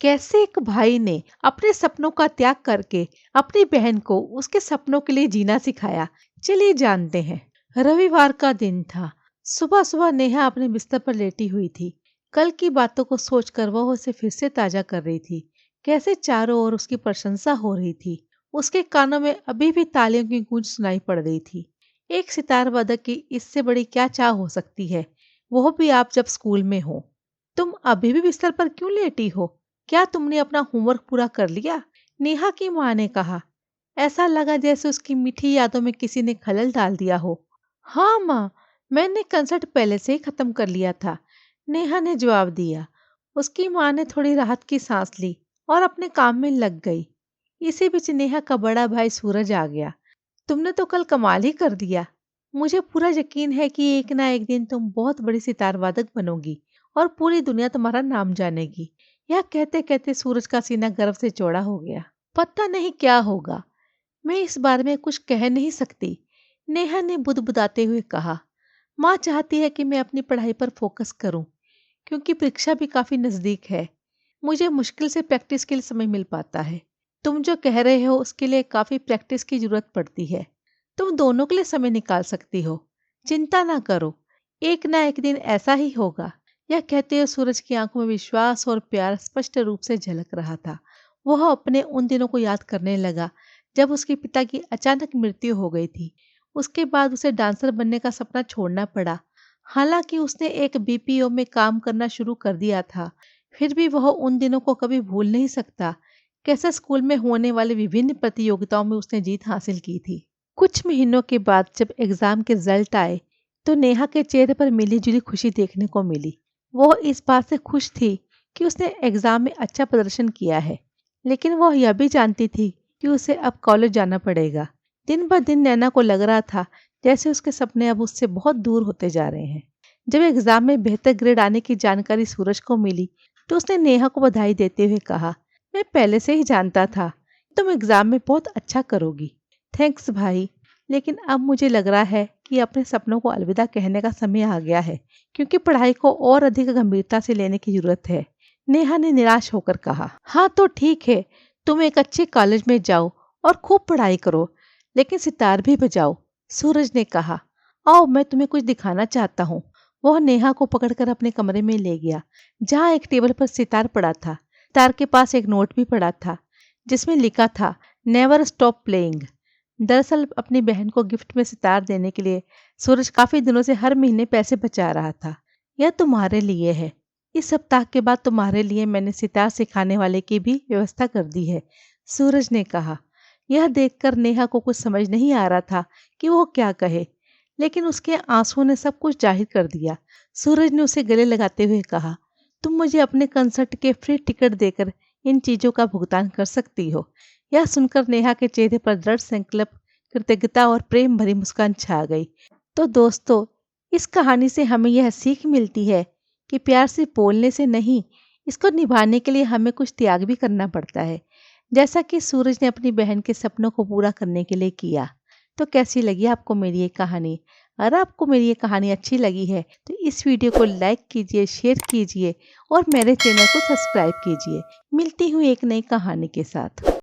कैसे एक भाई ने अपने सपनों का त्याग करके अपनी बहन को उसके सपनों के लिए जीना सिखाया। चलिए जानते हैं। रविवार का दिन था। सुबह सुबह नेहा अपने बिस्तर पर लेटी हुई थी। कल की बातों को सोचकर वह उसे फिर से ताजा कर रही थी। कैसे चारों ओर उसकी प्रशंसा हो रही थी। उसके कानों में अभी भी तालियों की गूंज सुनाई पड़ रही थी। एक सितार वादक की इससे बड़ी क्या चाह हो सकती है, वो भी आप जब स्कूल में हो। तुम अभी भी बिस्तर पर क्यों लेटी हो? क्या तुमने अपना होमवर्क पूरा कर लिया? नेहा की माँ ने कहा। ऐसा लगा जैसे उसकी मीठी यादों में किसी ने खलल डाल दिया हो। हाँ माँ, मैंने कंसर्ट पहले से ही खत्म कर लिया था, नेहा ने जवाब दिया। उसकी माँ ने थोड़ी राहत की सांस ली और अपने काम में लग गई। इसी बीच नेहा का बड़ा भाई सूरज आ गया। तुमने तो कल कमाल ही कर दिया। मुझे पूरा यकीन है कि एक ना एक दिन तुम बहुत बड़ी सितार वादक बनोगी और पूरी दुनिया तुम्हारा नाम जानेगी। यह कहते कहते सूरज का सीना गर्व से चौड़ा हो गया। पता नहीं क्या होगा, मैं इस बारे में कुछ कह नहीं सकती, नेहा ने बुदबुदाते हुए कहा। माँ चाहती है कि मैं अपनी पढ़ाई पर फोकस करूं, क्योंकि परीक्षा भी काफी नजदीक है। मुझे मुश्किल से प्रैक्टिस के लिए समय मिल पाता है। तुम जो कह रहे हो उसके लिए काफी प्रैक्टिस की जरूरत पड़ती है। तुम दोनों के लिए समय निकाल सकती हो। चिंता ना करो, एक ना एक दिन ऐसा ही होगा। यह कहते हुए सूरज की आंखों में विश्वास और प्यार स्पष्ट रूप से झलक रहा था। वह अपने उन दिनों को याद करने लगा जब उसके पिता की अचानक मृत्यु हो गई थी। उसके बाद उसे डांसर बनने का सपना छोड़ना पड़ा। हालांकि उसने एक बीपीओ में काम करना शुरू कर दिया था, फिर भी वह उन दिनों को कभी भूल नहीं सकता। कैसे स्कूल में होने वाले विभिन्न प्रतियोगिताओं में उसने जीत हासिल की थी। कुछ महीनों के बाद जब एग्जाम के रिजल्ट आए तो नेहा के चेहरे पर मिली जुली खुशी देखने को मिली। वो इस बात से खुश थी कि उसने एग्जाम में अच्छा प्रदर्शन किया है, लेकिन वह यह भी जानती थी कि उसे अब कॉलेज जाना पड़ेगा। दिन ब दिन नैना को लग रहा था जैसे उसके सपने अब उससे बहुत दूर होते जा रहे हैं। जब एग्जाम में बेहतर ग्रेड आने की जानकारी सूरज को मिली तो उसने नेहा को बधाई देते हुए कहा, मैं पहले से ही जानता था तुम एग्जाम में बहुत अच्छा करोगी। थैंक्स भाई, लेकिन अब मुझे लग रहा है कि अपने सपनों को अलविदा कहने का समय आ गया है, क्योंकि पढ़ाई को और अधिक गंभीरता से लेने की जरूरत है, नेहा ने निराश होकर कहा। हाँ तो ठीक है, तुम एक अच्छे कॉलेज में जाओ और खूब पढ़ाई करो, लेकिन सितार भी बजाओ, सूरज ने कहा। आओ मैं तुम्हें कुछ दिखाना चाहता हूँ। वह नेहा को पकड़कर अपने कमरे में ले गया, जहाँ एक टेबल पर सितार पड़ा था। सितार के पास एक नोट भी पड़ा था जिसमें लिखा था, नेवर स्टॉप प्लेइंग। दरअसल अपनी बहन को गिफ्ट में सितार देने के लिए सूरज काफी दिनों से हर महीने पैसे बचा रहा था। यह तुम्हारे लिए है। इस सप्ताह के बाद तुम्हारे लिए मैंने सितार सिखाने वाले की भी व्यवस्था कर दी है, सूरज ने कहा। यह देखकर नेहा को कुछ समझ नहीं आ रहा था कि वो क्या कहे, लेकिन उसके आंसुओं ने सब कुछ जाहिर कर दिया। सूरज ने उसे गले लगाते हुए कहा, तुम मुझे अपने कंसर्ट के फ्री टिकट देकर इन चीजों का भुगतान कर सकती हो। यह सुनकर नेहा के चेहरे पर दृढ़ संकल्प, कृतज्ञता और प्रेम भरी मुस्कान छा गई। तो दोस्तों, इस कहानी से हमें यह सीख मिलती है कि प्यार सिर्फ बोलने से नहीं, इसको निभाने के लिए हमें कुछ त्याग भी करना पड़ता है, जैसा कि सूरज ने अपनी बहन के सपनों को पूरा करने के लिए किया। तो कैसी लगी आपको मेरी ये कहानी? अगर आपको मेरी ये कहानी अच्छी लगी है तो इस वीडियो को लाइक कीजिए, शेयर कीजिए और मेरे चैनल को सब्सक्राइब कीजिए। मिलती हूँ एक नई कहानी के साथ।